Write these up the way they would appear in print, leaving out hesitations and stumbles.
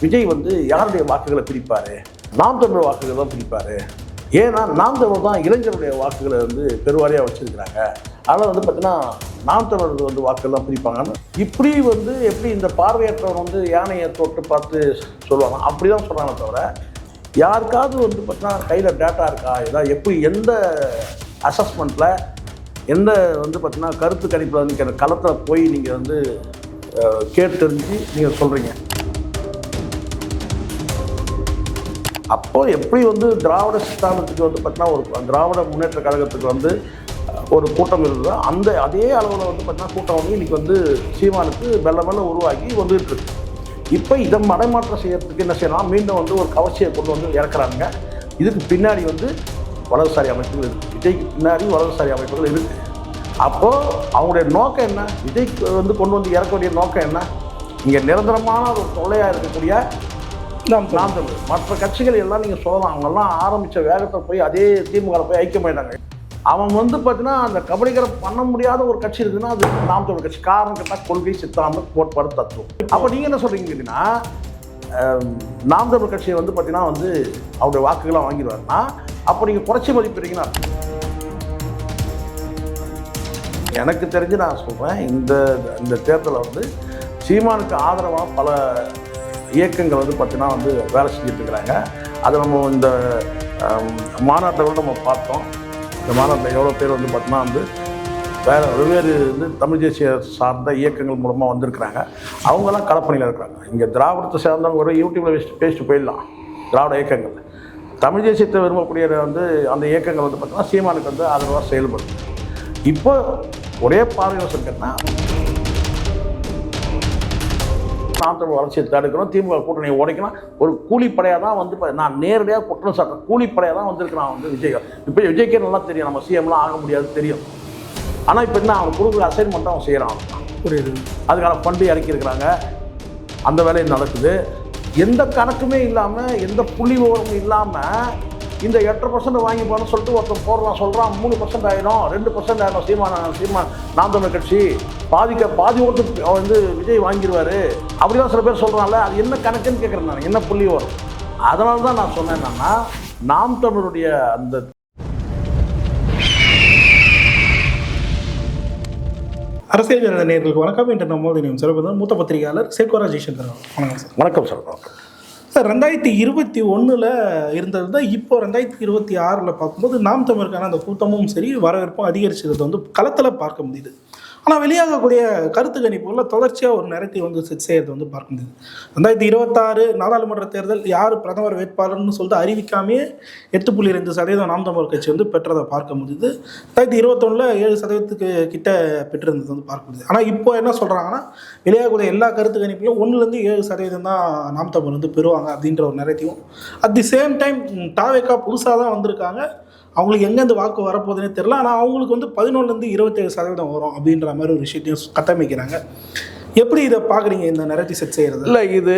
விஜய் வந்து யாருடைய வாக்குகளை பிரிப்பார்? நாம் தமிழர் வாக்குகள் தான் பிரிப்பார். ஏன்னா நாம் தமிழர் தான் இளைஞருடைய வாக்குகளை வந்து பெருவாரியாக வச்சுருக்கிறாங்க. அதனால் வந்து பார்த்தீங்கன்னா நாம் தமிழர்கள் வந்து வாக்குகள் தான் பிரிப்பாங்கன்னு இப்படி வந்து எப்படி இந்த பார்வையற்றவன் வந்து யானையை தொட்டு பார்த்து சொல்லுவாங்க, அப்படி தான் சொல்கிறாங்க. தவிர யாருக்காவது வந்து பார்த்தீங்கன்னா கையில் டேட்டா இருக்கா, ஏதாவது எப்படி எந்த அசஸ்மெண்ட்டில் எந்த வந்து பார்த்தீங்கன்னா கருத்து கணிப்பில் வந்து களத்தில் போய் நீங்கள் வந்து கேட்டு தெரிஞ்சு நீங்கள் சொல்கிறீங்க. அப்போது எப்படி வந்து திராவிட சித்தாந்தத்துக்கு வந்து பார்த்தீங்கன்னா ஒரு திராவிட முன்னேற்ற கழகத்துக்கு வந்து ஒரு கூட்டம் இருந்ததோ அதே அளவில் வந்து பார்த்தீங்கன்னா கூட்டம் வந்து இன்றைக்கி வந்து சீமானுக்கு மெல்ல உருவாகி வந்துட்டு இருக்கு. இப்போ இதை மடைமாற்றம் செய்யறதுக்கு என்ன செய்யலாம், மீண்டும் வந்து ஒரு கவர்ச்சியை கொண்டு வந்து இறக்குறாங்க. இதுக்கு பின்னாடி வந்து வலதுசாரி அமைப்புகள் இருக்குது, விஜய்க்கு பின்னாடி வலதுசாரி அமைப்புகள் இருக்குது. அப்போது அவங்களுடைய நோக்கம் என்ன, விஜய்க்கு வந்து கொண்டு வந்து இறக்க வேண்டிய நோக்கம் என்ன? இங்கே நிரந்தரமான ஒரு தொல்லையாக இருக்கக்கூடிய நாம் தமிழ் மற்ற கட்சிகள் எல்லாம் நீங்கள் சொல்லலாம், அவங்கெல்லாம் ஆரம்பித்த வேகத்தை போய் அதே திமுக போய் ஐக்கியமாயிட்டாங்க. அவன் வந்து பார்த்தீங்கன்னா அந்த கபடிகரை பண்ண முடியாத ஒரு கட்சி இருக்குதுன்னா அது நாம் தமிழ் கட்சி. காரணம் கேட்டால் கொள்கை, சித்தாந்தம், கோட்பாடு, தத்துவம். அப்போ நீங்கள் என்ன சொல்கிறீங்க கேட்டிங்கன்னா, நாம் தமிழ் கட்சியை வந்து பார்த்தீங்கன்னா வந்து அவருடைய வாக்குகளாக வாங்கிடுவாருன்னா அப்போ நீங்கள் குறைச்சி மதிப்பிடுறீங்கன்னா, எனக்கு தெரிஞ்சு நான் சொல்கிறேன், இந்த தேர்தலில் வந்து சீமானுக்கு ஆதரவாக பல இயக்கங்கள் வந்து பார்த்திங்கன்னா வந்து வேலை செஞ்சுட்டு இருக்கிறாங்க. அதை நம்ம இந்த மாநாட்டை கூட நம்ம பார்த்தோம். இந்த மாநாட்டில் எவ்வளோ பேர் வந்து பார்த்தோன்னா வந்து வெவ்வேறு வந்து தமிழ் தேசிய சார்ந்த இயக்கங்கள் மூலமாக வந்திருக்கிறாங்க. அவங்கெல்லாம் களப்பணியில் இருக்கிறாங்க. இங்கே திராவிடத்தை சேர்ந்தவங்க ஒரு யூடியூப்பில் பேசிட்டு போயிடலாம். திராவிட இயக்கங்கள் தமிழ் தேசியத்தை விரும்பக்கூடிய வந்து அந்த இயக்கங்கள் வந்து பார்த்தீங்கன்னா சீமானுக்கு வந்து ஆதரவாக செயல்படும். இப்போ ஒரே பார்வையில் சொல்லிட்டேன்னா நாம் தமிழ் வளர்ச்சியை தடுக்கணும், திமுக கூட்டணியை உடைக்கணும், ஒரு கூலிப்படையாக தான் வந்து நான் நேரடியாக குற்றம் சாட்டுறேன், கூலிப்படையாக தான் வந்திருக்கிறான் வந்து விஜய். இப்போ விஜய்க்கே நல்லா தெரியும் நம்ம சிஎம்லாம் ஆக முடியாது தெரியும். ஆனால் இப்போ என்ன அவன் கொடுக்குற அசைன்மெண்ட்டை அவன் செய்கிறான். புரியுது. அதுக்கான ஃபண்டு இறக்கியிருக்கிறாங்க, அந்த வேலையை நடக்குது. எந்த கணக்குமே இல்லாமல் எந்த புள்ளி விவரமும் இல்லாமல் இந்த 8% வாங்கி போகணும்னு சொல்லிட்டு ஒருத்தன் போடுறான், சொல்கிறான் 3% ஆகிடும், 2% ஆகிடும். சீமான் நாம் தமிழ் கட்சி பாதி ஓட்டு வந்து விஜய் வாங்கிடுவார் அப்படிதான் சில பேர் சொல்கிறாங்கல்ல. அது என்ன கணக்குன்னு கேட்குறேன் நான், என்ன புள்ளி வரும்? அதனால தான் நான் சொன்னேன் என்னன்னா, நாம் தமிழுடைய அந்த அரசியல் நேயர்களுக்கு வணக்கம். இன்று நம்ம சிறப்பு மூத்த பத்திரிகையாளர் சேகோரா ஜெய்சங்கர். வணக்கம் சார். வணக்கம் சார். சார், 2021 இருந்தது தான் இப்போ 2026 பார்க்கும்போது நாம் தமிழுக்கான அந்த கூட்டமும் சரி வரவேற்பும் அதிகரிச்சது வந்து களத்தில் பார்க்க முடியுது. ஆனால் வெளியாகக்கூடிய கருத்து கணிப்புகளில் தொடர்ச்சியாக ஒரு நேரத்தை வந்து செட் செய்யறது வந்து பார்க்க முடியுது. 2026 நாடாளுமன்ற தேர்தல் யார் பிரதமர் வேட்பாளர்னு சொல்லிட்டு அறிவிக்காமே 8.2% நாம் தமிழர் கட்சி வந்து பெற்றதை பார்க்க முடியுது. 2021 7% கிட்ட பெற்றிருந்தது வந்து பார்க்க முடியுது. ஆனால் இப்போ என்ன சொல்கிறாங்கன்னா, வெளியாகக்கூடிய எல்லா கருத்து கணிப்பிலும் 1-7% தான் நாம் தமிழ் வந்து பெறுவாங்க அப்படின்ற ஒரு நேரத்தையும், அட் தி சேம் டைம் தாவேக்கா புதுசாக தான் வந்திருக்காங்க, அவங்களுக்கு எங்கேருந்து வாக்கு வரப்போகுதுன்னே தெரியல. ஆனால் அவங்களுக்கு வந்து 11-27% வரும் அப்படின்ற மாதிரி ஒரு விஷயத்தையும் கட்டமைக்கிறாங்க. எப்படி இதை பார்க்குறீங்க, இந்த நேரத்தை செட் செய்கிறது? இல்லை, இது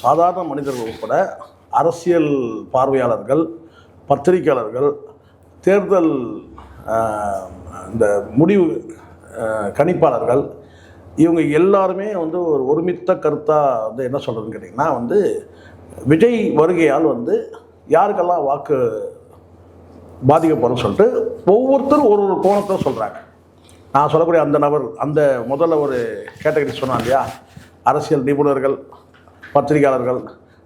சாதாரண மனிதர்கள் உட்பட அரசியல் பார்வையாளர்கள், பத்திரிகையாளர்கள், தேர்தல் இந்த முடிவு கணிப்பாளர்கள், இவங்க எல்லாருமே வந்து ஒரு ஒருமித்த கருத்தாக வந்து என்ன சொல்கிறதுன்னு கேட்டிங்கன்னா வந்து விஜய் வருகையால் வந்து யாருக்கெல்லாம் வாக்கு பாதிக்கப்படும் சொல்லிட்டு ஒவ்வொருத்தரும் ஒரு கோணத்தை சொல்கிறாங்க. நான் சொல்லக்கூடிய அந்த நபர் அந்த முதல்ல ஒரு கேட்டகரி சொன்னான் இல்லையா, அரசியல் நிபுணர்கள், பத்திரிகையாளர்கள்,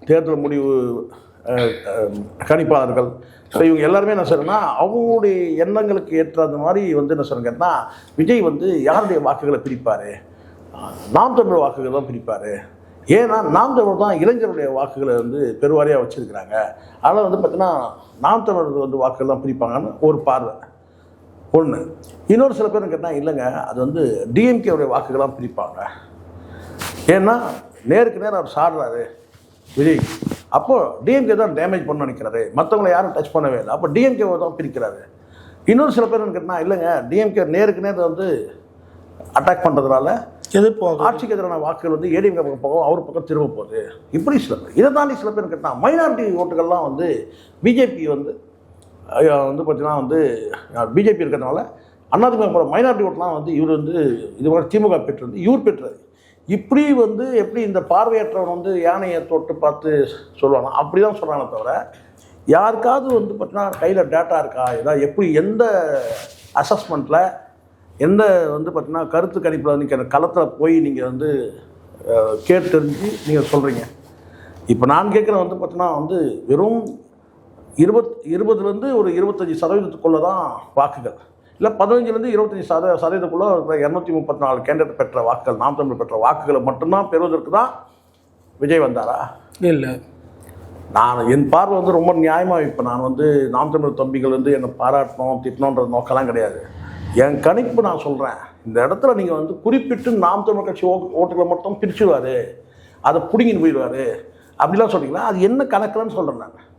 தேர்தல் முடிவு கணிப்பாளர்கள், ஸோ இவங்க எல்லாருமே என்ன சொல்கிறேன்னா அவங்களுடைய எண்ணங்களுக்கு ஏற்ற அந்த மாதிரி வந்து என்ன சொல்லுங்கன்னா, விஜய் வந்து யாருடைய வாக்குகளை பிரிப்பார், நாம் தமிழ் வாக்குகள் தான் பிரிப்பார். ஏன்னா நாம் தமிழ் தான் இளைஞருடைய வாக்குகளை வந்து பெருவாரியாக வச்சுருக்கிறாங்க. அதனால் வந்து பார்த்திங்கன்னா நாம் தமிழர்கள் வந்து வாக்குகள் தான் பிரிப்பாங்கன்னு ஒரு பார்வை ஒன்று. இன்னொரு சில பேர் கேட்டால் இல்லைங்க, அது வந்து டிஎம்கேவுடைய வாக்குகளாக பிரிப்பாங்க. ஏன்னா நேருக்கு நேரம் அவர் சாடுறாரு விஜய், அப்போது டிஎம்கே தான் டேமேஜ் பண்ண நினைக்கிறாரு, மற்றவங்களை யாரும் டச் பண்ணவே இல்லை, அப்போ டிஎம்கேவை தான் பிரிக்கிறாரு. இன்னொரு சில பேர் கேட்டால் இல்லைங்க, டிஎம்கே நேருக்கு நேரம் வந்து அட்டாக் பண்ணுறதுனால எதிர்ப்பு ஆட்சிக்கு எதிரான வாக்குகள் வந்து ஏடிஎம்கே பக்கம் போகும், அவர் பக்கம் திரும்ப போகுது. இப்படி சில பேர் இதை தாண்டி சில பேர் கேட்டால் மைனாரிட்டி ஓட்டுகள்லாம் வந்து பிஜேபி வந்து பார்த்திங்கன்னா வந்து பிஜேபி இருக்கிறதுனால அதிமுக போகிற மைனாரிட்டி ஓட்டெலாம் வந்து இவர் வந்து இது மாதிரி திமுக பெற்றது, இவர் பெற்றது. இப்படி வந்து எப்படி இந்த பார்வையற்றவன் வந்து யானையை தொட்டு பார்த்து சொல்லுவாங்க, அப்படி தான் சொல்கிறாங்க தவிர யாருக்காவது வந்து பார்த்தீங்கன்னா கையில் டேட்டா இருக்கா, ஏதாவது எப்படி எந்த அசஸ்மெண்ட்டில் எந்த வந்து பார்த்தீங்கன்னா கருத்து கணிப்பில் நிற்கிற களத்தில் போய் நீங்கள் வந்து கேட்டு தெரிஞ்சு நீங்கள் சொல்கிறீங்க. இப்போ நான் கேட்குறேன் வந்து பார்த்தீங்கன்னா வந்து வெறும் 20 ஒரு 25% தான் வாக்குகள், இல்லை 15 25% இருக்கிற 234 கேண்டிடேட் பெற்ற வாக்குகள், நாம் தமிழ் பெற்ற வாக்குகளை மட்டும்தான் பெறுவதற்கு தான் விஜய் வந்தாரா? இல்லை, நான் என் பார்வை வந்து ரொம்ப நியாயமாக, இப்போ நான் வந்து நாம் தமிழ் தம்பிகள் வந்து என்னை பாராட்டணும் திட்டணுன்ற நோக்கெல்லாம் கிடையாது. என் கணிப்பு நான் சொல்கிறேன், இந்த இடத்துல நீங்கள் வந்து குறிப்பிட்டு நாம் தமிழ் கட்சி ஓட்டுகளை மட்டும் பிரிச்சுடுவார், அதை பிடிங்கின்னு போயிடுவார் அப்படிலாம் சொன்னீங்கன்னா அது என்ன கணக்குலன்னு சொல்கிறேன் நான்.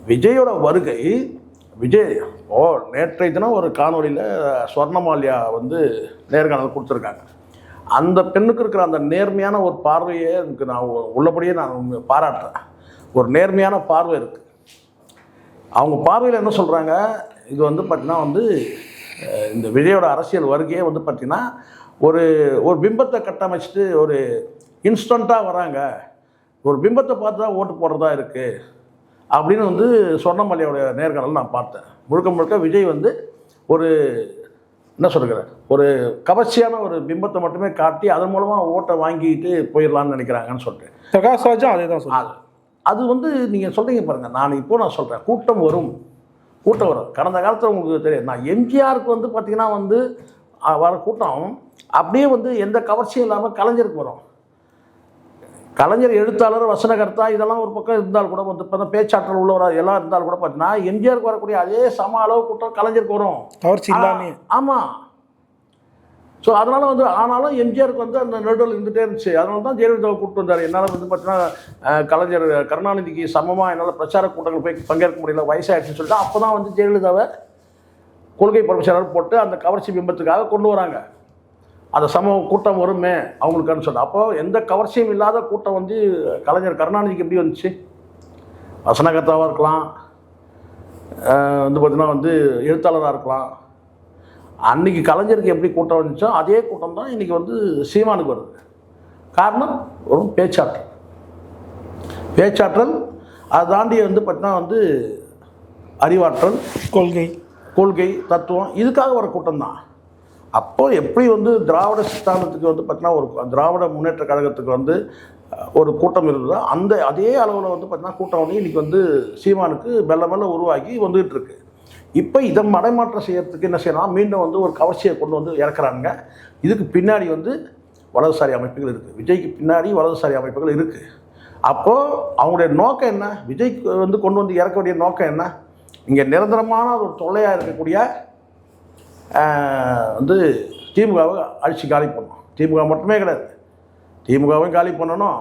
விஜயோட வருகை, விஜய் நேற்றைய தினம் ஒரு காணொலியில் ஸ்வர்ணமால்யா வந்து நேர்காணல் கொடுத்துருக்காங்க. அந்த பெண்ணுக்கு இருக்கிற அந்த நேர்மையான ஒரு பார்வையை எனக்கு நான் உள்ளபடியே நான் பாராட்டுறேன். ஒரு நேர்மையான பார்வை இருக்குது அவங்க பார்வையில். என்ன சொல்கிறாங்க, இது வந்து பார்த்திங்கன்னா வந்து இந்த விஜயோட அரசியல் வருகையே வந்து பார்த்திங்கன்னா ஒரு பிம்பத்தை கட்டமைச்சிட்டு ஒரு இன்ஸ்டண்ட்டாக வராங்க, ஒரு பிம்பத்தை பார்த்து தான் ஓட்டு போடுறதா இருக்குது அப்படின்னு வந்து சொர்ணமல்லியோட நேர்காணல் நான் பார்த்தேன். முழுக்க விஜய் வந்து ஒரு என்ன சொல்கிறேன், ஒரு கவர்ச்சியான ஒரு பிம்பத்தை மட்டுமே காட்டி அதன் மூலமாக ஓட்டை வாங்கிட்டு போயிடலான்னு நினைக்கிறாங்கன்னு சொல்லிட்டு பிரகாஷ் ராஜும் அதே தான் சொல்லுவாங்க. அது வந்து நீங்கள் சொல்கிறீங்க பாருங்கள், நான் சொல்கிறேன் கூட்டம் வரும். கடந்த காலத்தில் உங்களுக்கு தெரியும், நான் எம்ஜிஆருக்கு வந்து பார்த்திங்கன்னா வந்து வர கூட்டம் அப்படியே வந்து எந்த கவர்ச்சியும் இல்லாமல் கலைஞருக்கு வரும். கலைஞர் எழுத்தாளர், வசனகர்த்தா இதெல்லாம் ஒரு பக்கம் இருந்தால் கூட வந்து இப்போ பேச்சாற்றல் உள்ளவர் எல்லாம் இருந்தால் கூட பார்த்தீங்கன்னா எம்ஜிஆருக்கு வரக்கூடிய அதே சம அளவு கூட்டம் கலைஞருக்கு வரும், கவர்ச்சி இல்லாமல். ஆமாம். ஸோ அதனால் வந்து ஆனாலும் எம்ஜிஆருக்கு வந்து அந்த நடுவில் இருந்துகிட்டே இருந்துச்சு. அதனால தான் ஜெயலலிதாவை கூப்பிட்டு வந்தார். என்னால் வந்து பார்த்தீங்கன்னா கலைஞர் கருணாநிதிக்கு சமமாக என்னால் பிரச்சார கூட்டங்கள் போய் பங்கேற்க முடியல, வயசாகிடுச்சுன்னு சொல்லிட்டு அப்போ தான் வந்து ஜெயலலிதாவை கொள்கை பரப்புச்சாளர் போட்டு அந்த கவர்ச்சி பிம்பத்துக்காக கொண்டு வராங்க. அந்த சமூக கூட்டம் வருமே அவங்களுக்குன்னு சொல்லிட்டு. அப்போ எந்த கவர்ச்சியும் இல்லாத கூட்டம் வந்து கலைஞர் கருணாநிதிக்கு எப்படி வந்துச்சு? வசனகர்த்தாவாக இருக்கலாம், வந்து பார்த்திங்கன்னா வந்து எழுத்தாளராக இருக்கலாம். அன்றைக்கி கலைஞருக்கு எப்படி கூட்டம் வந்துச்சோ அதே கூட்டம் தான் இன்றைக்கி வந்து சீமானுக்கு வருது. காரணம் ஒரு பேச்சாற்றல் அதை தாண்டி வந்து பார்த்திங்கன்னா வந்து அறிவாற்றல், கொள்கை தத்துவம், இதுக்காக வர கூட்டம் தான். அப்போ எப்படி வந்து திராவிட சித்தாந்தத்துக்கு வந்து பார்த்திங்கன்னா ஒரு திராவிட முன்னேற்ற கழகத்துக்கு வந்து ஒரு கூட்டம் இருந்ததோ அதே அளவில் வந்து பார்த்திங்கன்னா கூட்டம் வந்து இன்றைக்கி வந்து சீமானுக்கு மெல்ல உருவாகி வந்துகிட்டு இருக்கு. இப்போ இதை மடைமாற்றம் செய்யறதுக்கு என்ன செய்யலாம், மீண்டும் வந்து ஒரு கவர்ச்சியை கொண்டு வந்து இறக்குறாங்க. இதுக்கு பின்னாடி வந்து வலதுசாரி அமைப்புகள் இருக்குது, விஜய்க்கு பின்னாடி வலதுசாரி அமைப்புகள் இருக்குது. அப்போது அவங்களுடைய நோக்கம் என்ன, விஜய்க்கு வந்து கொண்டு வந்து இறக்க வேண்டிய நோக்கம் என்ன? இங்கே நிரந்தரமான ஒரு தொல்லையாக இருக்கக்கூடிய வந்து திமுகவை அழிச்சு காலி பண்ணணும். திமுக மட்டுமே கிடையாது, திமுகவையும் காலி பண்ணணும்,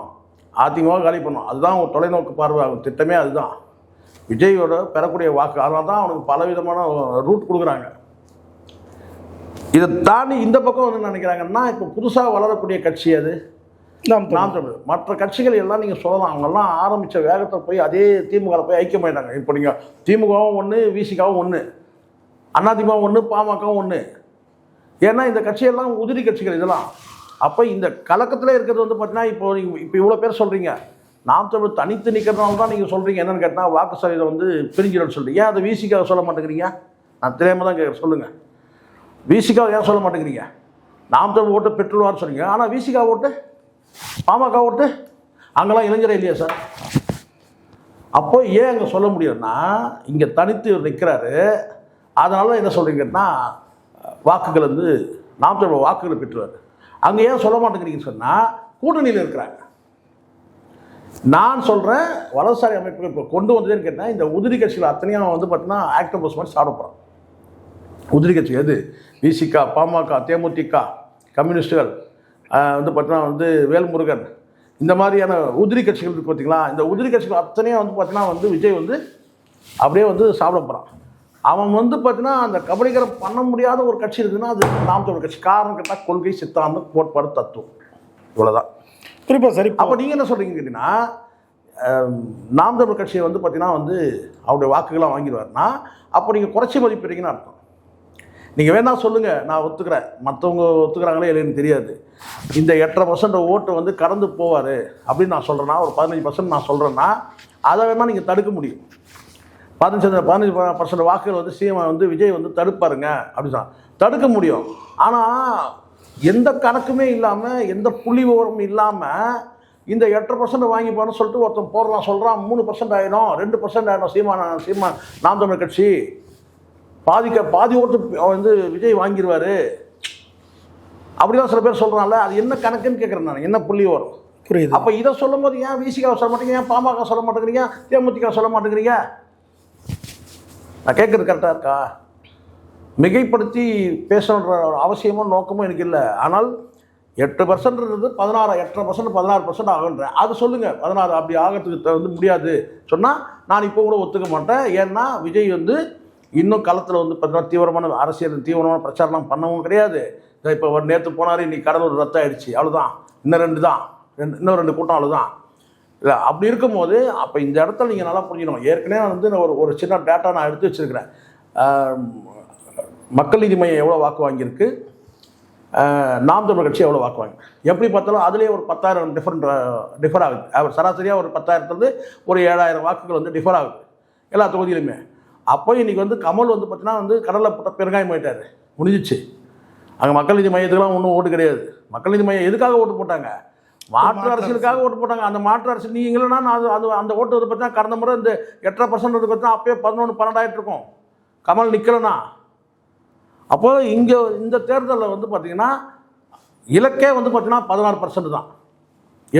அதிமுகவும் காலி பண்ணணும். அதுதான் ஒரு தொலைநோக்கு பார்வை ஆகும் திட்டமே. அதுதான் விஜயோட பெறக்கூடிய வாக்கு. அதனால தான் அவனுக்கு பலவிதமான ரூட் கொடுக்குறாங்க. இதை தாண்டி இந்த பக்கம் வந்து நினைக்கிறாங்கன்னா, இப்போ புதுசாக வளரக்கூடிய கட்சி அது நாம் தமிழ். மற்ற கட்சிகள் எல்லாம் நீங்கள் சொல்லலாம், அவங்கெல்லாம் ஆரம்பித்த வேகத்தை போய் அதே திமுகவில் போய் ஐக்கியமாயிட்டாங்க. இப்போ நீங்கள் திமுகவும் ஒன்று, விசிகாவும் ஒன்று, அதிமுகவும் ஒன்று, பாமகவும் ஒன்று. ஏன்னா இந்த கட்சியெல்லாம் உதிரி கட்சிகள் இதெல்லாம். அப்போ இந்த கலக்கத்தில் இருக்கிறது வந்து பார்த்தீங்கன்னா இப்போ இவ்வளோ பேர் சொல்கிறீங்க, நாம் தமிழ் தனித்து நிற்கிறதுனால தான் நீங்கள் சொல்கிறீங்க. என்னென்னு கேட்டால் வாக்கு சதவீதம் வந்து பிரிஞ்சிடன்னு சொல்கிறீங்க. ஏன் அதை விசிகாவை சொல்ல மாட்டேங்கிறீங்க? நான் தெரியாமல் தான் கேட்குறேன், சொல்லுங்கள். விசிகாவை ஏன் சொல்ல மாட்டேங்கிறீங்க? நாம் தமிழ் ஓட்டு பெற்றுவார்னு சொன்னீங்க, ஆனால் விசிகா ஓட்டு, பாமக ஓட்டு, அங்கெல்லாம் இளைஞரே இல்லையா சார்? அப்போ ஏன் அங்கே சொல்ல முடியும்னா, இங்கே தனித்து நிற்கிறாரு, அதனால என்ன சொல்கிறீங்கன்னா வாக்குகள் வந்து நாம் தமிழ் வாக்குகளை பெற்றுவார். அங்கே ஏன் சொல்ல மாட்டேங்கிறீங்கன்னு சொன்னால் கூட்டணியில் இருக்கிறாங்க. நான் சொல்கிறேன், வலதுசாரி அமைப்புகள் இப்போ கொண்டு வந்ததுன்னு கேட்டால் இந்த உதிரி கட்சிகள் அத்தனையும் வந்து பார்த்தீங்கன்னா ஆக்டோபஸ் மாதிரி சாப்பிட போகிறோம். உதிரி கட்சி எது? விசிகா, பாமக, தேமுதிக, கம்யூனிஸ்டுகள், வந்து பார்த்தீங்கன்னா வந்து வேல்முருகன், இந்த மாதிரியான உதிரி கட்சிகள் இருக்குது பார்த்தீங்களா? இந்த உதிரி கட்சிகள் அத்தனையும் வந்து பார்த்தீங்கன்னா வந்து விஜய் வந்து அப்படியே வந்து சாப்பிட போகிறான். அவன் வந்து பார்த்தீங்கன்னா அந்த கபலீகரம் பண்ண முடியாத ஒரு கட்சி இருக்குதுன்னா அது நாம் தமிழ் கட்சி. காரணம் கேட்டால் கொள்கை, சித்தாந்தம், கோட்பாடு, தத்துவம், இவ்வளோதான். குறிப்பாக சரி. அப்போ நீங்கள் என்ன சொல்கிறீங்க கேட்டிங்கன்னா, நாம் தமிழ் கட்சியை வந்து பார்த்தீங்கன்னா வந்து அவருடைய வாக்குகளாக வாங்கிடுவார்னா அப்போ நீங்கள் குறைச்சி மதிப்பிடுறீங்கன்னு அர்த்தம். நீங்கள் வேணா சொல்லுங்கள், நான் ஒத்துக்கிறேன். மற்றவங்க ஒத்துக்கிறாங்களே இல்லைன்னு தெரியாது. இந்த 8.5% ஓட்டு வந்து கடந்து போவார் அப்படின்னு நான் சொல்கிறேன்னா, ஒரு 15% நான் சொல்கிறேன்னா, அதை வேணால் நீங்கள் தடுக்க முடியும். 15% வாக்குகள் வந்து சீமா வந்து விஜய் வந்து தடுப்பாருங்க அப்படின்னு சொன்னால் தடுக்க முடியும். ஆனால் எந்த கணக்குமே இல்லாமல், எந்த புள்ளி விவரமும் இல்லாமல் இந்த 8% வாங்கிப்பான்னு சொல்லிட்டு ஒருத்தன் போடுறான், சொல்கிறான் 3% ஆகிடும், 2% ஆகிடும், சீமா நாம் தமிழர் கட்சி பாதி ஓட்டு வந்து விஜய் வாங்கிடுவார் அப்படிதான் சில பேர் சொல்கிறாங்கல்ல. அது என்ன கணக்குன்னு கேட்குறேன் நான், என்ன புள்ளி வரும்? புரியுது. அப்போ இதை சொல்லும் போது ஏன் விசிகா சொல்ல மாட்டேங்கிறீங்க, ஏன் பாமக சொல்ல மாட்டேங்கிறீங்க, தேமுதிக சொல்ல மாட்டேங்கிறீங்க? நான் கேட்குறது கரெக்டாக இருக்கா? மிகைப்படுத்தி பேசணுன்ற ஒரு அவசியமும் நோக்கமும் எனக்கு இல்லை. ஆனால் 8%ன்றது 8.5% ஆகுன்றேன். அது சொல்லுங்கள். 16 அப்படி ஆகிறதுக்கு வந்து முடியாது சொன்னால் நான் இப்போ கூட ஒத்துக்க மாட்டேன். ஏன்னா விஜய் வந்து இன்னும் களத்தில் வந்து பார்த்தீங்கன்னா தீவிரமான பிரச்சாரம்லாம் பண்ணவும் கிடையாது. இப்போ ஒரு நேற்று போனார், இன்றைக்கி கடலூர் ரத்து ஆகிடுச்சு, அவ்வளோதான். இன்னும் ரெண்டு கூட்டம், அவ்வளோதான். இல்லை அப்படி இருக்கும்போது அப்போ இந்த இடத்துல நீங்கள் நல்லா புரிஞ்சுக்கணும். ஏற்கனவே வந்து ஒரு சின்ன டேட்டா நான் எடுத்து வச்சுருக்கிறேன். மக்கள் நீதி மையம் எவ்வளோ வாக்கு வாங்கியிருக்கு, நாம் தமிழர் கட்சி எவ்வளோ வாக்கு வாங்கி, எப்படி பார்த்தாலும் அதுலேயே ஒரு 10,000 டிஃபர் ஆகுது. அவர் சராசரியாக ஒரு 10,000லேருந்து ஒரு 7,000 வாக்குகள் வந்து டிஃபர் ஆகுது எல்லா தொகுதியிலுமே. அப்போ இன்றைக்கி வந்து கமல் வந்து பார்த்தீங்கன்னா வந்து கடலில் போட்ட பெருங்காயம் ஆகிட்டார், முடிஞ்சிச்சு. அங்கே மக்கள் நீதி மையத்துக்கெல்லாம் ஒன்றும் ஓட்டு கிடையாது. மக்கள் நீதி மையம் எதுக்காக ஓட்டு போட்டாங்க? மாற்று அரசியலுக்காக ஓட்டு போட்டாங்க. அந்த மாற்று அரசியல் நீங்கள் இல்லைன்னா அந்த ஓட்டு வந்து பார்த்தீங்கன்னா கடந்த முறை இந்த 8.5% பார்த்தீங்கன்னா அப்பயே 11-12 ஆகிட்டு இருக்கும் கமல் நிற்கலன்னா. அப்போது இங்கே இந்த தேர்தலில் வந்து பார்த்திங்கன்னா இலக்கே வந்து பார்த்திங்கன்னா 16% தான்,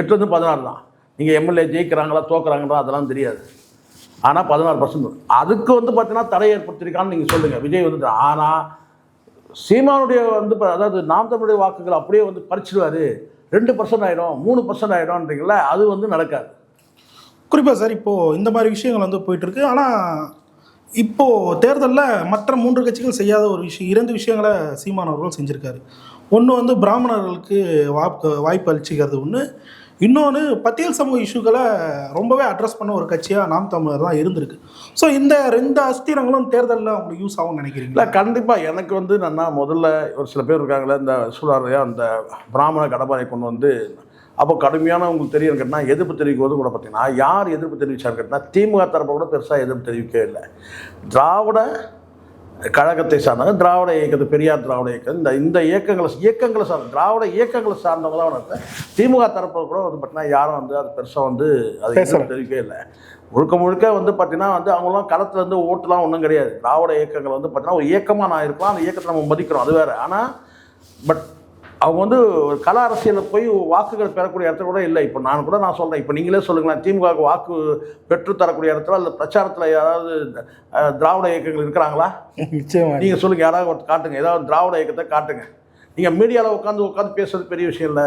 8லேருந்து 16 தான். நீங்கள் எம்எல்ஏ ஜெயிக்கிறாங்களா தோக்குறாங்களா அதெல்லாம் தெரியாது. ஆனால் 16% அதுக்கு வந்து பார்த்திங்கன்னா தடை ஏற்படுத்திருக்கான்னு நீங்கள் சொல்லுங்கள். விஜய் வந்து ஆனால் சீமானுடைய வந்து அதாவது நாம் தமிழுடைய வாக்குகள் அப்படியே வந்து பறிச்சிடுவார், 2% ஆகிடும், 3% ஆகிடும்ன்றீங்களா, அது வந்து நடக்காது. குறிப்பாக சார் இப்போது இந்த மாதிரி விஷயங்கள் வந்து போயிட்டுருக்கு. ஆனால் இப்போது தேர்தலில் மற்ற 3 கட்சிகள் செய்யாத ஒரு விஷயம், 2 விஷயங்களை சீமான் அவர்கள் செஞ்சுருக்காரு. ஒன்று வந்து பிராமணர்களுக்கு வாய்ப்பு அளிச்சிக்கிறது ஒன்று, இன்னொன்று பட்டியல் சமூக இஷ்யூக்களை ரொம்பவே அட்ரஸ் பண்ண ஒரு கட்சியாக நாம் தமிழர் தான் இருந்திருக்கு. ஸோ இந்த 2 அஸ்திரங்களும் தேர்தலில் உங்களுக்கு யூஸ் ஆகும்னு நினைக்கிறீங்களா? கண்டிப்பாக. எனக்கு வந்து நான் முதல்ல ஒரு சில பேர் இருக்காங்களே இந்த சூழலையாக அந்த பிராமண கடப்பாறை கொண்டு வந்து அப்போ கடுமையான உங்களுக்கு தெரியும் கேட்டால் எதிர்ப்பு தெரிவிக்கும் போது கூட பார்த்தீங்கன்னா யார் எதிர்ப்பு தெரிவித்தார் கேட்டால் திமுக தரப்பை கூட பெருசாக எதிர்ப்பு தெரிவிக்கவே இல்லை. திராவிட கழகத்தை சார்ந்தாங்க, திராவிட இயக்கத்தை, பெரியார் திராவிட இயக்கம், இந்த இயக்கங்களை சார்ந்த திராவிட இயக்கங்களை சார்ந்தவங்க தான். திமுக தரப்பில் கூட வந்து பார்த்தீங்கன்னா யாரும் வந்து அது பெருசாக வந்து அதை தெரிவிக்கவே இல்லை. முழுக்க வந்து பார்த்தீங்கன்னா வந்து அவங்களாம் களத்தில் வந்து ஓட்டுலாம் ஒன்றும் கிடையாது. திராவிட இயக்கங்கள் வந்து பார்த்தீங்கன்னா ஒரு இயக்கமாக நான் இருக்கலாம், அந்த இயக்கத்தை நம்ம மதிக்கிறோம், அது வேறு. ஆனால் பட் அவங்க வந்து ஒரு கல அரசியலில் போய் வாக்குகள் பெறக்கூடிய இடத்துல கூட இல்லை. இப்போ நான் சொல்கிறேன், இப்போ நீங்களே சொல்லுங்களேன், திமுகவுக்கு வாக்கு பெற்று தரக்கூடிய இடத்துல அந்த பிரச்சாரத்தில் யாராவது திராவிட இயக்கங்கள் இருக்கிறாங்களா? நீங்கள் சொல்லுங்கள், யாராவது காட்டுங்க, ஏதாவது திராவிட இயக்கத்தை காட்டுங்க. நீங்கள் மீடியாவில் உட்காந்து பேசுறது பெரிய விஷயம் இல்லை.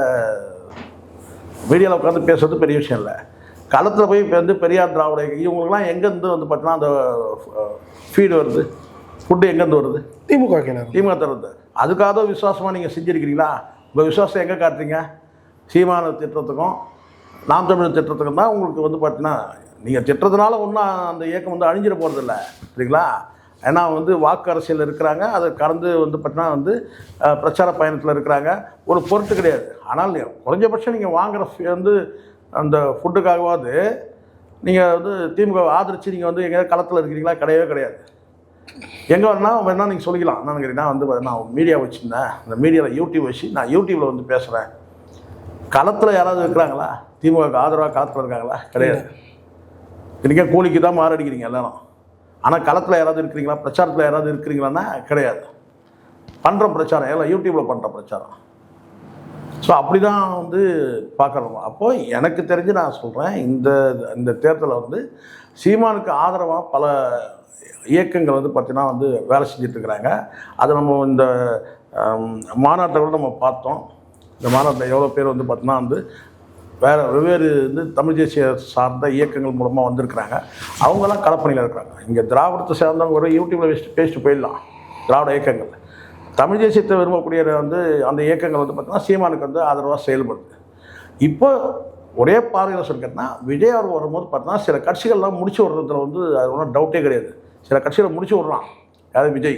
மீடியாவில் உட்காந்து பேசுறது பெரிய விஷயம் இல்லை. களத்தில் போய் இப்போ வந்து பெரியார் திராவிட இயக்கம் இவங்களுக்குலாம் எங்கேருந்து வந்து பார்த்தீங்கன்னா அந்த ஃபீடு வருது, ஃபுட்டு எங்கேருந்து வருது? திமுக தருது. அதுக்காக விசுவாசமாக நீங்கள் செஞ்சுருக்கிறீங்களா? உங்கள் விசுவாசம் எங்கே காட்டுறீங்க? சீமான திட்டத்துக்கும் நாம் தமிழர் திட்டத்துக்கும் தான் உங்களுக்கு வந்து பார்த்தீங்கன்னா நீங்கள் திட்டத்தினால ஒன்றும் அந்த இயக்கம் வந்து அழிஞ்சிட போகிறதில்ல, சரிங்களா? ஏன்னா வந்து வாக்கு அரசியல் இருக்கிறாங்க, அதை கடந்து வந்து பார்த்தீங்கன்னா வந்து பிரச்சார பயணத்தில் இருக்கிறாங்க, ஒரு பொருட்டு கிடையாது. ஆனால் குறைஞ்சபட்சம் நீங்கள் வாங்குகிற வந்து அந்த ஃபுட்டுக்காகவாது நீங்கள் வந்து திமுக ஆதரித்து நீங்கள் வந்து எங்கேயாவது களத்தில் இருக்கிறீங்களா? கிடையவே கிடையாது. எங்கே வேணால் நீங்கள் சொல்லிக்கலாம். நான் நினைக்கிறேன், வந்து நான் மீடியா வச்சுருந்தேன், இந்த மீடியாவில் யூடியூப் வச்சு நான் யூடியூப்பில் வந்து பேசுகிறேன். களத்தில் யாராவது இருக்கிறாங்களா? திமுக ஆதரவாக களத்தில் இருக்காங்களா? கிடையாது. இன்றைக்கே கூலிக்கு தான் மாரடிக்கிறீங்க எல்லாரும். ஆனால் களத்தில் யாராவது இருக்கிறீங்களா? பிரச்சாரத்தில் யாராவது இருக்கிறீங்களான்னா கிடையாது. பண்ணுற பிரச்சாரம் எல்லாம் யூடியூப்பில் பண்ணுற பிரச்சாரம். ஸோ அப்படி தான் வந்து பார்க்குறோம். அப்போது எனக்கு தெரிஞ்சு நான் சொல்கிறேன், இந்த தேர்தலில் வந்து சீமானுக்கு ஆதரவாக பல இயக்கங்கள் வந்து பார்த்திங்கன்னா வந்து வேலை செஞ்சிட்ருக்கிறாங்க. அதை நம்ம இந்த மாநாட்டை கூட நம்ம பார்த்தோம். இந்த மாநாட்டில் எவ்வளோ பேர் வந்து பார்த்திங்கன்னா வந்து வெவ்வேறு வந்து தமிழ் தேசிய சார்ந்த இயக்கங்கள் மூலமாக வந்திருக்கிறாங்க. அவங்கெல்லாம் களப்பணியில் இருக்கிறாங்க. இங்கே திராவிடத்தை சேர்ந்தவங்க ஒரு யூடியூப்பில் பேசிட்டு போயிடலாம். திராவிட இயக்கங்கள் தமிழ் தேசியத்தை விரும்பக்கூடிய வந்து அந்த இயக்கங்கள் வந்து பார்த்திங்கன்னா சீமானுக்கு வந்து ஆதரவாக செயல்படுது. இப்போ ஒரே பார்வையில் சொல்லிக்கிட்டேன்னா விஜய் அவர் வரும்போது பார்த்தீங்கன்னா சில கட்சிகள்லாம் முடிச்சு விடுறதுல வந்து அது ஒன்றும் டவுட்டே கிடையாது. சில கட்சிகளை முடிச்சு விட்றான் யார்? விஜய்.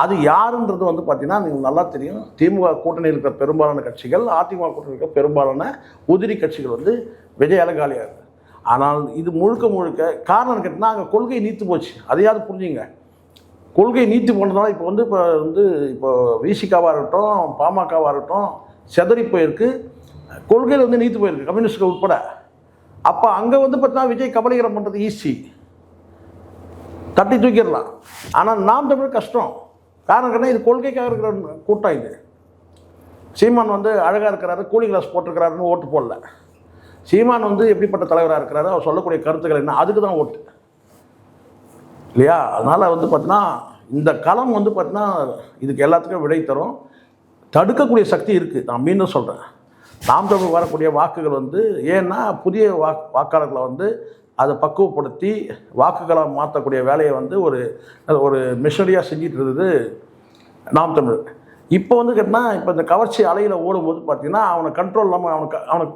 அது யாருன்றது வந்து பார்த்தீங்கன்னா நீங்கள் நல்லா தெரியும். திமுக கூட்டணியில் இருக்கிற பெரும்பாலான கட்சிகள், அதிமுக கூட்டணியில் இருக்கிற பெரும்பாலான உதிரி கட்சிகள் வந்து விஜய் அலங்காலியாக இருக்குது. ஆனால் இது முழுக்க முழுக்க காரணம் கேட்டால் அங்கே கொள்கை நீத்து போச்சு. அதையாவது புரிஞ்சுங்க. கொள்கை நீத்து போனதுனால இப்போ விசிகாவாக இருக்கட்டும், பாமகவாக இருக்கட்டும் செதறி போயிருக்கு. கொள்கையில் வந்து நீத்து போயிருக்கு, கம்யூனிஸ்ட்கள் உட்பட. அப்போ அங்கே வந்து பார்த்தீங்கன்னா விஜய் கபலீகரம் பண்ணுறது ஈஸி, தட்டி தூக்கிடலாம். ஆனால் நாம் தமிழ் கஷ்டம். காரணம் கேட்டால் இது கொள்கைக்காக இருக்கிற கூட்டம். இது சீமான் வந்து அழகாக இருக்கிறாரு, கூலிங் கிளாஸ் போட்டிருக்கிறாருன்னு ஓட்டு போடல. சீமான் வந்து எப்படிப்பட்ட தலைவராக இருக்கிறாரு, அவர் சொல்லக்கூடிய கருத்துக்கள் என்ன, அதுக்கு தான் ஓட்டு இல்லையா? அதனால் வந்து பார்த்தீங்கன்னா இந்த களம் வந்து பார்த்தீங்கன்னா இதுக்கு எல்லாத்துக்கும் விடை தரும். தடுக்கக்கூடிய சக்தி இருக்குது. நான் மீண்டும் சொல்கிறேன், நாம் தமிழ் வரக்கூடிய வாக்குகள் வந்து ஏன்னா புதிய வாக்காளர்களை வந்து அதை பக்குவப்படுத்தி வாக்குகளாக மாற்றக்கூடிய வேலையை வந்து ஒரு மிஷனரியாக செஞ்சிட்டு இருந்தது நாம் தமிழ். இப்போ வந்து கேட்டால் இப்போ இந்த கவர்ச்சி அலையில் ஓடும்போது பார்த்தீங்கன்னா அவனை கண்ட்ரோல் இல்லாமல்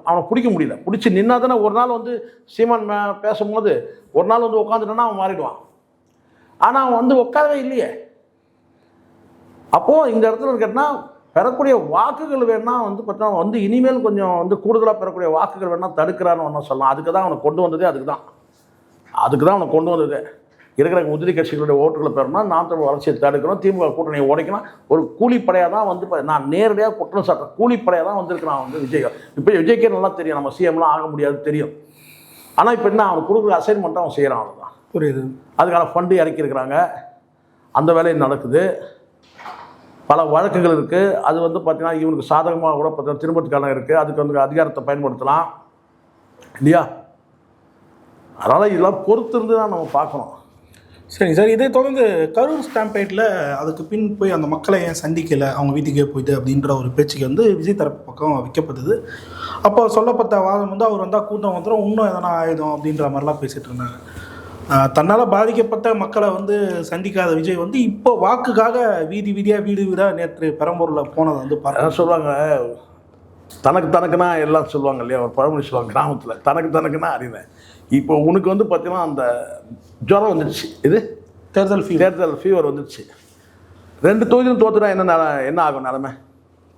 அவனை பிடிக்க முடியல. பிடிச்சி நின்னா தானே ஒரு நாள் வந்து சீமான் பேசும்போது ஒரு நாள் வந்து உட்காந்துட்டான்னா அவன் மாறிடுவான். ஆனால் அவன் வந்து உட்காரவே இல்லையே. அப்போது இந்த இடத்துல கேட்டால் பெறக்கூடிய வாக்குகள் வேணா வந்து பார்த்தா வந்து இனிமேல் கொஞ்சம் வந்து கூடுதலாக பெறக்கூடிய வாக்குகள் வேணா தடுக்கிறான்னு ஒன்றும் சொல்லலாம். அதுக்கு தான் அவனை கொண்டு வந்ததே. அதுக்கு தான் அவனை கொண்டு வந்தது. இருக்கிற உதிரி கட்சிகளுடைய ஓட்டுகளை பெறணும்னா நாம் தமிழ் வளர்ச்சியை தடுக்கணும், திமுக கூட்டணியை உடைக்கணும். ஒரு கூலிப்படையாக தான் வந்து நான் நேரடியாக குற்றம் சாட்டுறேன், கூலிப்படையாக தான் வந்திருக்கிறான் வந்து விஜய். இப்போ விஜய்க்கே நல்லா தெரியும் நம்ம சிஎம்லாம் ஆக முடியாது தெரியும். ஆனால் இப்போ என்ன அவனுக்கு கொடுக்குற அசைன்மெண்ட்டாக அவன் செய்கிறான். அவ்வளோதான். புரியுது. அதுக்கான ஃபண்டு இறக்கியிருக்கிறாங்க, அந்த வேலையும் நடக்குது. பல வழக்குகள் இருக்குது. அது வந்து பார்த்தீங்கன்னா இவனுக்கு சாதகமாக கூட பார்த்தீங்கன்னா திரும்பத்துக்கான இருக்குது. அதுக்கு வந்து அதிகாரத்தை பயன்படுத்தலாம் இல்லையா? அதனால் இதெல்லாம் பொறுத்து இருந்து தான் நம்ம பார்க்கணும். சரி சார், இதை தொடர்ந்து கரூர் ஸ்டாம்பேட்டில் அதுக்கு பின் போய் அந்த மக்களை ஏன் சந்திக்கலை, அவங்க வீட்டுக்கே போயிட்டு அப்படின்ற ஒரு பேச்சுக்கு வந்து விஜய் தரப்பு பக்கம் வைக்கப்பட்டது. அப்போ சொல்லப்பட்ட வாதம் வந்து அவர் வந்தால் கூட்டம் வந்துடும், இன்னும் எதனா ஆயுதம் அப்படின்ற மாதிரிலாம் பேசிகிட்டு இருந்தாங்க. தன்னால் பாதிக்கப்பட்ட மக்களை வந்து சந்திக்காத விஜய் வந்து இப்போ வாக்குக்காக வீதியாக வீடாக நேற்று பெரம்பூரில் போனதை வந்து பார்க்க சொல்லுவாங்க. தனக்குன்னா எல்லாம் சொல்லுவாங்க இல்லையா? ஒரு பழமொழி சொல்லுவாங்க கிராமத்தில், தனக்குன்னா அறிவேன். இப்போ உனக்கு வந்து பார்த்தீங்கன்னா அந்த ஜுரம் வந்துடுச்சு. இது தேர்தல் ஃபீவர் வந்துடுச்சு. 2 தொகுதியும் தோற்றுனா என்ன ஆகும் நிலமை?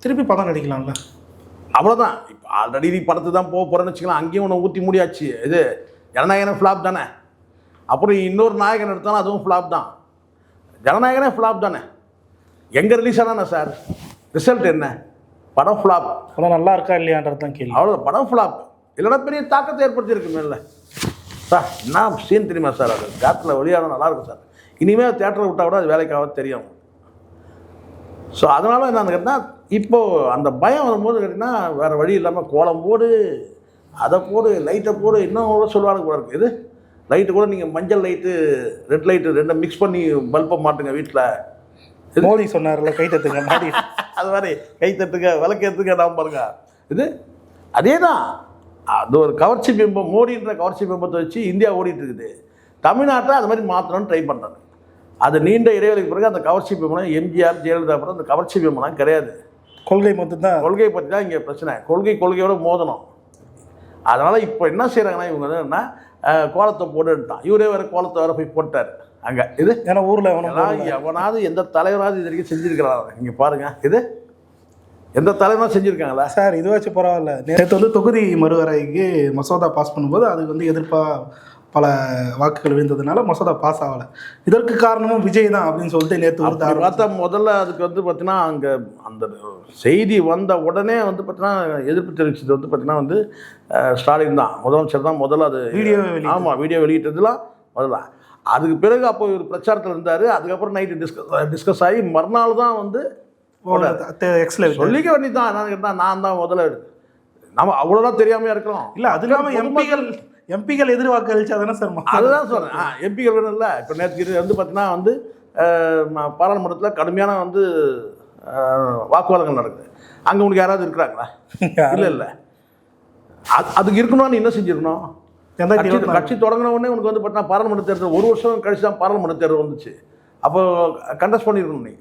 திருப்பி படம் நடிக்கலாம்ல, அவ்வளோதான். இப்போ ஆல்ரெடி நீ படத்து தான் போக போகிறேன்னு வச்சுக்கலாம். அங்கேயும் ஒன்று ஊற்றி முடியாச்சு. இது ஜனநாயகனே ஃப்ளாப் தானே. அப்புறம் இன்னொரு நாயகன் எடுத்தாலும் அதுவும் ஃப்ளாப் தான். ஜனநாயகனே ஃப்ளாப் தானே. எங்கே ரிலீஸ் ஆனானே சார், ரிசல்ட் என்ன? படம் ஃப்ளாப். படம் நல்லா இருக்கா இல்லையான்றது தான் கேள்வி. அவ்வளோ படம் ஃப்ளாப். இல்லைனா பெரிய தாக்கத்தை ஏற்படுத்தியிருக்கு மேலே சார். என்ன சீன் தெரியுமா சார்? அது தேட்டரில் வெளியாக நல்லாயிருக்கும் சார். இனிமேல் தேட்டரை விட்டால் கூட அது வேலைக்காக தெரியும். ஸோ அதனால் என்னன்னு கேட்டால் இப்போது அந்த பயம் வரும்போது கேட்டிங்கன்னா வேறு வழி இல்லாமல் கோலம் போடு, அதை போடு, லைட்டை போடு, இன்னும் சொல்லுவாங்க கூட இருக்குது. இது லைட்டு கூட நீங்கள் மஞ்சள் லைட்டு ரெட் லைட்டு ரெண்டும் மிக்ஸ் பண்ணி பல்பை மாட்டுங்க வீட்டில். மோடி சொன்னார்ல கை தட்டுங்க மாடி, அது மாதிரி கை தட்டுங்க விளக்கு எடுத்துங்க நான் பாருங்க. இது அதே தான். அது ஒரு கவர்ச்சி பிம்பம். மோடின்ற கவர்ச்சி பிம்பத்தை வச்சு இந்தியா ஓடிட்டு இருக்குது. தமிழ்நாட்டில் அது மாதிரி மாற்றணும்னு ட்ரை பண்ணுறாங்க. அது நீண்ட இடைவெளிக்கு பிறகு அந்த கவர்ச்சி பிம்பம் எம்ஜிஆர் ஜெயலலிதா அப்புறம் அந்த கவர்ச்சி பிம்பம்லாம் கிடையாது. கொள்கை மட்டும்தான். கொள்கையை பற்றி தான் இங்கே பிரச்சனை. கொள்கையோட மோதணும். அதனால் இப்போ என்ன செய்கிறாங்கன்னா இவங்க வந்து என்ன கோலத்தை போட்டுட்டான். இவரே வேறு கோலத்தை வேறு போய் போட்டார் அங்கே. இது ஏன்னா ஊரில் எவனாவது எந்த தலைவராவது இது வரைக்கும் செஞ்சுருக்கிறாங்க? இங்கே பாருங்கள், இது எந்த தலைவராக செஞ்சுருக்காங்களா சார்? இது வச்சு பரவாயில்ல. நேற்று வந்து தொகுதி மறுவரைக்கு மசோதா பாஸ் பண்ணும்போது அது வந்து எதிர்ப்பாக பல வாக்குகள் விழுந்ததுனால மசோதா பாஸ் ஆகலை. இதற்கு காரணமும் விஜய் தான் அப்படின்னு சொல்லிட்டு நேற்று பார்த்தா முதல்ல அதுக்கு வந்து பார்த்தீங்கன்னா அங்கே அந்த செய்தி வந்த உடனே வந்து பார்த்தீங்கன்னா எதிர்ப்பு தெரிவிச்சது வந்து பார்த்தீங்கன்னா வந்து ஸ்டாலின் தான், முதலமைச்சர் தான் முதல்ல அது வீடியோ. ஆமாம், வீடியோ வெளியிட்டதுலாம் முதல்ல. அதுக்கு பிறகு அப்போ ஒரு பிரச்சாரத்தில் இருந்தார். அதுக்கப்புறம் நைட்டு டிஸ்கஸ் ஆகி மறுநாள் தான் வந்து சொல்லிக்க வேண்டியதான். என்னன்னு கேட்டால் நான் தான் முதல்ல நம்ம அவ்வளோதான் தெரியாமையா இருக்கிறோம். இல்லை, அது இல்லாமல் எம்பிகள் எதிர்வாக்கு அளிச்சா தானே சார்? அதுதான் சொல்கிறேன். எம்பிகள் வேணும் இல்லை. இப்போ நேற்று வந்து பார்த்தீங்கன்னா வந்து பாராளுமன்றத்தில் கடுமையான வந்து வாக்குவாதங்கள் நடக்குது. அங்கே உனக்கு யாராவது இருக்கிறாங்களா? இல்லை. அதுக்கு இருக்கணும்னு என்ன செஞ்சிருக்கணும்? கட்சி தொடங்கின உடனே உனக்கு வந்து பார்த்தீங்கன்னா பாராளுமன்ற தேர்தல் 1 வருஷம் கழிச்சு தான் பாராளுமன்ற தேர்தல் வந்துச்சு. அப்போ கண்டஸ்ட் பண்ணியிருக்கணும். நீ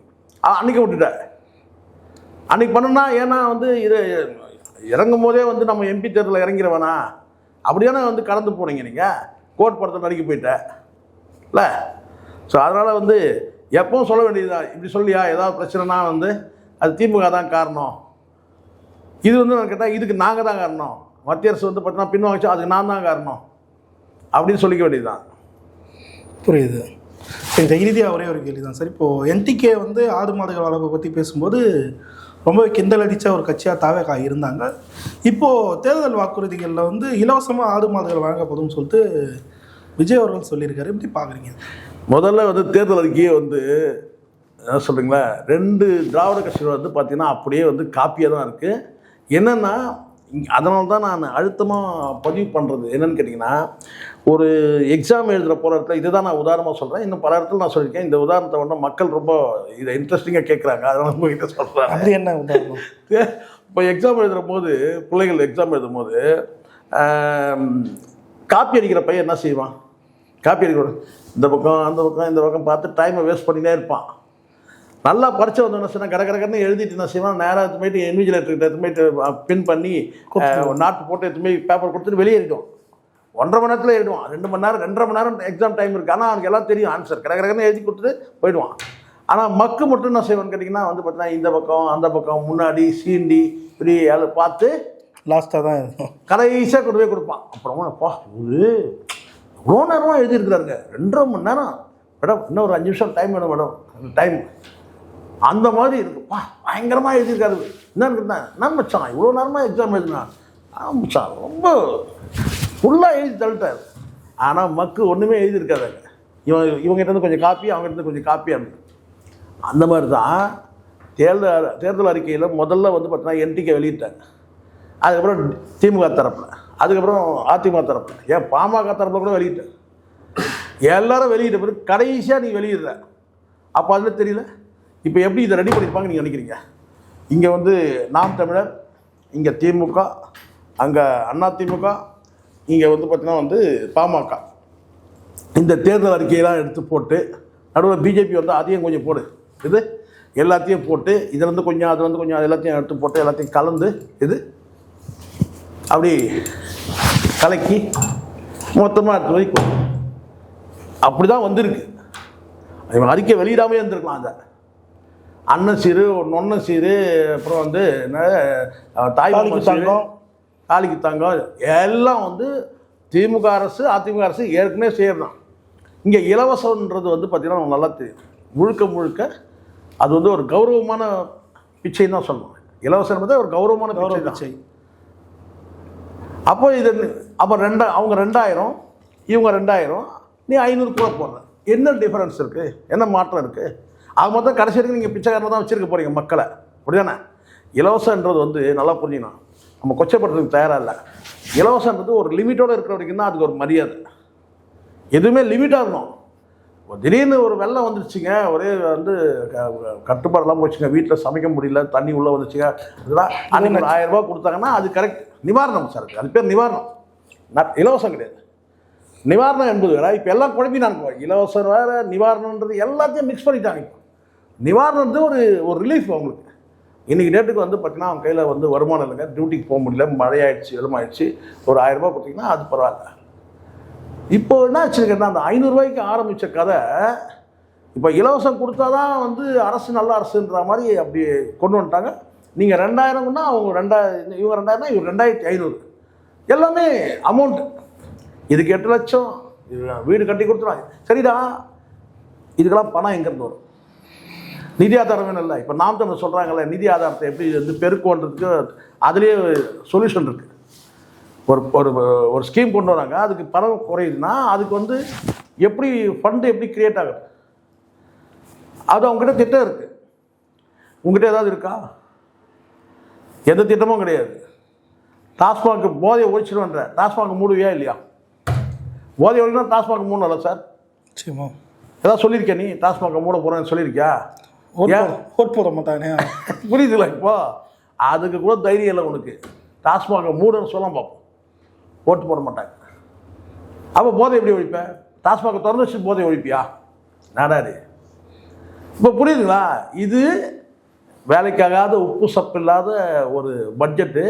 அன்றைக்கி விட்டுட்ட. அன்றைக்கி பண்ணுனா ஏன்னா வந்து இது இறங்கும் போதே வந்து நம்ம எம்பி தேர்தலில் இறங்கிடுவேனா அப்படியான வந்து கடந்து போனீங்க. நீங்கள் கோர்ட் படத்தை நடிக்க போயிட்ட இல்லை. ஸோ அதனால் வந்து எப்பவும் சொல்ல வேண்டியதுதான், இப்படி சொல்லியா ஏதாவது பிரச்சனைனா வந்து அது திமுக தான் காரணம், இது வந்து நான் கேட்டால் இதுக்கு நாங்கள் தான் காரணம், மத்திய அரசு வந்து பார்த்தீங்கன்னா பின்வாங்கிச்சா அதுக்கு நான் தான் காரணம் அப்படின்னு சொல்லிக்க வேண்டியதுதான். புரியுது. இந்த இறுதியாக ஒரே ஒரு கேள்வி தான் சார். இப்போது என்டிகே வந்து ஆடு மாடுகள் வளர்ப்பை பற்றி பேசும்போது ரொம்ப கிண்டல் அடித்த ஒரு கட்சியாக தாவேகா இருந்தாங்க. இப்போது தேர்தல் வாக்குறுதிகளில் வந்து இலவசமாக ஆடு மாடுகள் வழங்கப்படும்னு சொல்லிட்டு விஜய் அவர்கள் சொல்லியிருக்காரு. எப்படி பார்க்குறீங்க? முதல்ல வந்து தேர்தல் அறிக்கையே வந்து என்ன சொல்கிறீங்களா, 2 திராவிட கட்சிகள் வந்து பார்த்திங்கன்னா அப்படியே வந்து காப்பியாக தான் இருக்குது. என்னென்னா அதனால தான் நான் அழுத்தமாக பதிவு பண்ணுறது என்னென்னு கேட்டிங்கன்னா, ஒரு எக்ஸாம் எழுதுகிற போகிற இடத்துல இதை தான் நான் உதாரணமாக சொல்கிறேன். இன்னும் பல இடத்துல நான் சொல்லியிருக்கேன். இந்த உதாரணத்தை வந்து மக்கள் ரொம்ப இதை இன்ட்ரெஸ்டிங்காக கேட்குறாங்க, அதனால் உங்ககிட்ட சொல்கிறேன். அது என்ன உதாரணம்? இப்போ எக்ஸாம் எழுதுகிற போது, பிள்ளைகள் எக்ஸாம் எழுதும் போது காப்பி அடிக்கிற பையன் என்ன செய்வான்? காப்பி அடிக்கிற இந்த பக்கம் அந்த பக்கம் இந்த பக்கம் பார்த்து டைமை வேஸ்ட் பண்ணினே இருப்பான். நல்லா படித்த வந்து என்ன செய்யணும், கடற்கடன்னு எழுதிட்டு என்ன செய்வான், நேராக எடுத்து போயிட்டு இன்விஜிலேட்டர்கிட்ட எடுத்து போயிட்டு பின் பண்ணி நாட்டு போட்டு எடுத்து போய் பேப்பர் கொடுத்துட்டு வெளியேறிடும். 1.5 மணி நேரத்தில் எழுதுவான். 2 மணி நேரம் 2.5 மணி நேரம் எக்ஸாம் டைம் இருக்குது. ஆனால் அவனுக்கு எல்லாம் தெரியும் ஆன்சர், கடற்கடன்னு எழுதி கொடுத்துட்டு போயிடுவான். ஆனால் மக்கு மட்டும் என்ன செய்வான்னு கேட்டிங்கன்னா வந்து பார்த்தீங்கன்னா இந்த பக்கம் அந்த பக்கம் முன்னாடி சீண்டி இப்படி பார்த்து லாஸ்ட்டாக தான் இருக்கும், கடைசியாக கொண்டு போய் கொடுப்பான். அப்புறமா அப்பா ஒரு இவ்வளோ நேரமாக எழுதியிருக்கிறாருங்க, 2.5 மணி நேரம் மேடம், இன்னும் ஒரு 5 நிமிஷம் டைம் வேணும் மேடம், டைம் அந்த மாதிரி இருக்குப்பா, பயங்கரமாக எழுதியிருக்காரு. என்னன்னு கேட்டேன், என்ன மச்சான் இவ்வளோ நேரமாக எக்ஸாம் எழுதுனா? மச்சான் ரொம்ப ஃபுல்லாக எழுதி தள்ளிட்டார். ஆனால் மக்கு ஒன்றுமே எழுதியிருக்காதாங்க. இவங்ககிட்ட கொஞ்சம் காப்பி, அவங்ககிட்ட கொஞ்சம் காப்பி. அந்த மாதிரி தான் தேர்தல் அறிக்கையில் முதல்ல வந்து பார்த்தீங்கன்னா என்டிகே வெளியிட்டாங்க. அதுக்கப்புறம் திமுக தரப்பில், அதுக்கப்புறம் அதிமுக தரப்பில், ஏன் பாமக தரப்பில் கூட வெளியிட்டேன். எல்லாரும் வெளியிட்ட பிறகு கடைசியாக நீ வெளியிடுற. அப்போ அதில் தெரியல இப்போ எப்படி இதை ரெடி பண்ணியிருப்பாங்க நீங்கள் நினைக்கிறீங்க? இங்கே வந்து நாம் தமிழர், இங்கே திமுக, அங்கே அதிமுக, இங்கே வந்து பார்த்தீங்கன்னா வந்து பாமக, இந்த தேர்தல் அறிக்கையெல்லாம் எடுத்து போட்டு நடுவில் பிஜேபி வந்து அதையும் கொஞ்சம் போடு, இது எல்லாத்தையும் போட்டு இதிலேருந்து கொஞ்சம் அதுலேருந்து கொஞ்சம் எல்லாத்தையும் எடுத்து போட்டு எல்லாத்தையும் கலந்து இது அப்படி கலக்கி மொத்தமாக எடுத்து போய் அப்படி தான் வந்திருக்கு. இவன் அறிக்கை வெளியிடாமே இருந்திருக்கலாம். அந்த அண்ணன் சீரு, நொன்ன சீரு, அப்புறம் வந்து என்ன தாய்க்கு தங்கம், தாலிக்கு தங்கம் எல்லாம் வந்து திமுக அரசு அதிமுக அரசு ஏற்கனவே செய்யறதான். இங்கே இலவசன்றது வந்து பார்த்திங்கன்னா நல்லா தெரியும், முழுக்க முழுக்க அது வந்து ஒரு கௌரவமான பிச்சைன்னு தான் சொல்லணும். இலவசம் வந்து ஒரு கௌரவமான பிச்சை. அப்போ இது அப்போ அவங்க 2000, இவங்க 2000, நீ 500 கூட போடுற. என்ன டிஃபரன்ஸ் இருக்குது, என்ன மாற்றம் இருக்குது? அது மொத்தம் கடைசி வரைக்கும் நீங்கள் பிச்சைக்காரனை தான் வச்சுருக்க போகிறீங்க மக்களை, அப்படிதானே? இலவசன்றது வந்து நல்லா புரிஞ்சுக்கணும், நம்ம கொச்சப்படுறதுக்கு தயாராக இல்லை. இலவசன்றது ஒரு லிமிட்டோடு இருக்கிற வரைக்கும் தான் அதுக்கு ஒரு மரியாதை. எதுவுமே லிமிட்டாக இருக்கணும். திடீர்னு ஒரு வெள்ளம் வந்துருச்சுங்க, ஒரே வந்து கட்டுப்பாடெல்லாம் போச்சுங்க, வீட்டில் சமைக்க முடியல, தண்ணி உள்ளே வந்துச்சுங்க, அதெல்லாம் அன்றைக்கி ஒரு 1000 ரூபா கொடுத்தாங்கன்னா அது கரெக்ட், நிவாரணம் சார், அது பேர் நிவாரணம், இலவசம் கிடையாது. நிவாரணம் என்பது வேறு. இப்போ எல்லாம் குழப்பினாங்க, இலவசம் வேறு நிவாரணன்றது எல்லாத்தையும் மிக்ஸ் பண்ணிட்டாங்க. இப்போ நிவாரணத்து ஒரு ரிலீஃப் அவங்களுக்கு. இன்றைக்கி டேட்டுக்கு வந்து பார்த்தீங்கன்னா அவங்க கையில் வந்து வருமானம் இல்லைங்க, டியூட்டிக்கு போக முடியல, மழையாயிடுச்சு, வெள்ளமாயிடுச்சு, ஒரு 1000 ரூபா கொடுத்தீங்கன்னா அது பரவாயில்ல. இப்போ என்ன வச்சுருக்கேன்னா அந்த 500 ரூபாய்க்கு ஆரம்பித்த கதை இப்போ இலவசம் கொடுத்தா தான் வந்து அரசு நல்ல அரசுன்ற மாதிரி அப்படி கொண்டு வந்துட்டாங்க. நீங்கள் 2000ன்னா அவங்க 2000, இவங்க 2000னா இவங்க 2500, எல்லாமே அமௌண்ட்டு. இதுக்கு 8 லட்சம் வீடு கட்டி கொடுத்துருவாங்க. சரிடா, இதுக்கெல்லாம் பணம் எங்கேருந்து வரும்? நிதி ஆதாரம் வேணும் இல்லை? இப்போ நாம் தமிழ் சொல்கிறாங்கல்ல, நிதி ஆதாரத்தை எப்படி வந்து பெருக்குன்றதுக்கு அதுலேயே சொல்யூஷன் இருக்குது. ஒரு ஸ்கீம் கொண்டு வராங்க, அதுக்கு பணம் குறையுதுன்னா அதுக்கு வந்து எப்படி ஃபண்டு எப்படி கிரியேட் ஆகுது, அது அவங்ககிட்ட திட்டம் இருக்குது. உங்ககிட்ட ஏதாவது இருக்கா? எந்த திட்டமும் கிடையாது. டாஸ்மாக் போதையை ஒழிச்சிடுவேன்ற, டாஸ்மாக் மூடுவியா இல்லையா? போதை ஒழினா டாஸ்மாக் மூடல சார். சரிம்மா, ஏதாவது சொல்லியிருக்கேன், நீ டாஸ்மாக் மூட போகிறேன்னு சொல்லியிருக்கியா? ஓட் போட மாட்டாங்க, புரியுதுல? இப்போ அதுக்கு கூட தைரியம் இல்லை உனக்கு. டாஸ்மாக மூடன்னு சொல்ல பார்ப்போம், ஓட்டு போட மாட்டாங்க. அப்போ போதை எப்படி ஒழிப்பேன்? டாஸ்மாக திறந்து வச்சு போதை ஒழிப்பியா? நாடாரு. இப்போ புரியுதுங்களா? இது வேலைக்காகாத உப்பு சப்பு இல்லாத ஒரு பட்ஜெட்டு.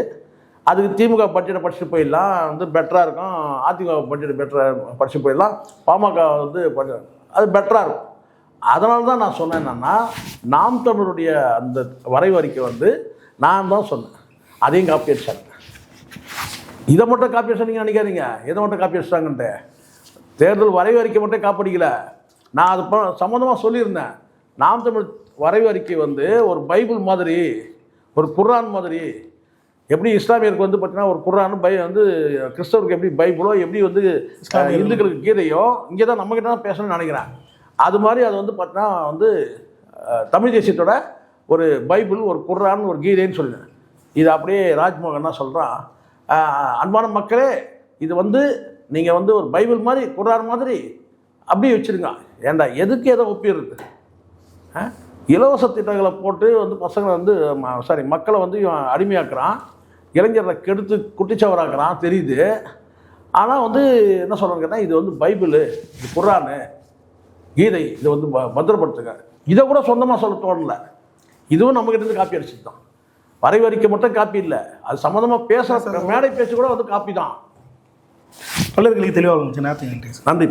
அதுக்கு திமுக பட்ஜெட்டை படிச்சுட்டு போயிடலாம், வந்து பெட்டராக இருக்கும். அதிமுக பட்ஜெட் பெட்டராக படிச்சுட்டு போயிடலாம். பாமக வந்து அது பெட்டராக இருக்கும். அதனால தான் நான் சொன்னேன் என்னன்னா, நாம் தமிழருடைய அந்த வரைவு அறிக்கை வந்து நான் தான் சொன்னேன், அதையும் காப்பி அடிச்சாங்க. இதை மட்டும் காப்பி அடிச்சா நீங்கள் நினைக்காதீங்க எதை மட்டும் காப்பி அடிச்சிட்டாங்கன்ட்டு. தேர்தல் வரைவு அறிக்கை மட்டும் காப்பி அடிக்கல, நான் அது சம்மந்தமாக சொல்லியிருந்தேன். நாம் தமிழ் வரைவு அறிக்கை வந்து ஒரு பைபிள் மாதிரி, ஒரு குர்ஆன் மாதிரி. எப்படி இஸ்லாமியருக்கு வந்து பார்த்தீங்கன்னா ஒரு குர்ஆன் வந்து கிறிஸ்தவருக்கு எப்படி பைபிளோ, எப்படி வந்து இந்துக்களுக்கு கீதையோ, இங்கே தான் நம்மக்கிட்ட தான் பேசணும்னு நினைக்கிறேன். அது மாதிரி அது வந்து பார்த்தீங்கன்னா வந்து தமிழ் தேசியத்தோட ஒரு பைபிள், ஒரு குர்ஆன், ஒரு கீதைன்னு சொல்லுவேன். இது அப்படியே ராஜ்மோகன் தான் சொல்கிறான், அன்பான மக்களே இது வந்து நீங்கள் வந்து ஒரு பைபிள் மாதிரி, குர்ஆன் மாதிரி அப்படியே வச்சுருங்க. ஏண்டா எதுக்கு எதை ஒப்பிடுறது? இலவச திட்டங்களை போட்டு வந்து பசங்களை வந்து மக்களை வந்து அடிமையாக்குறான், இளைஞரை கெடுத்து குட்டிச்சவராக்குறான் தெரியுது. ஆனால் வந்து என்ன சொல்கிறாங்க கேட்டால், இது வந்து பைபிள், இது குர்ஆனு, கீதை, இதை வந்து பத்திரப்படுத்துங்க. இதை கூட சொந்தமாக சொல்ல தோணலை. இதுவும் நம்மகிட்ட காப்பி அடிச்சுட்டு தான். வரைவு அறிக்கை மட்டும் காப்பி இல்லை, அது சம்மந்தமாக பேசுகிற மேடை பேச்சு கூட வந்து காப்பி தான். பலர்களுக்கு தெளிவாக நன்றி. நன்றி.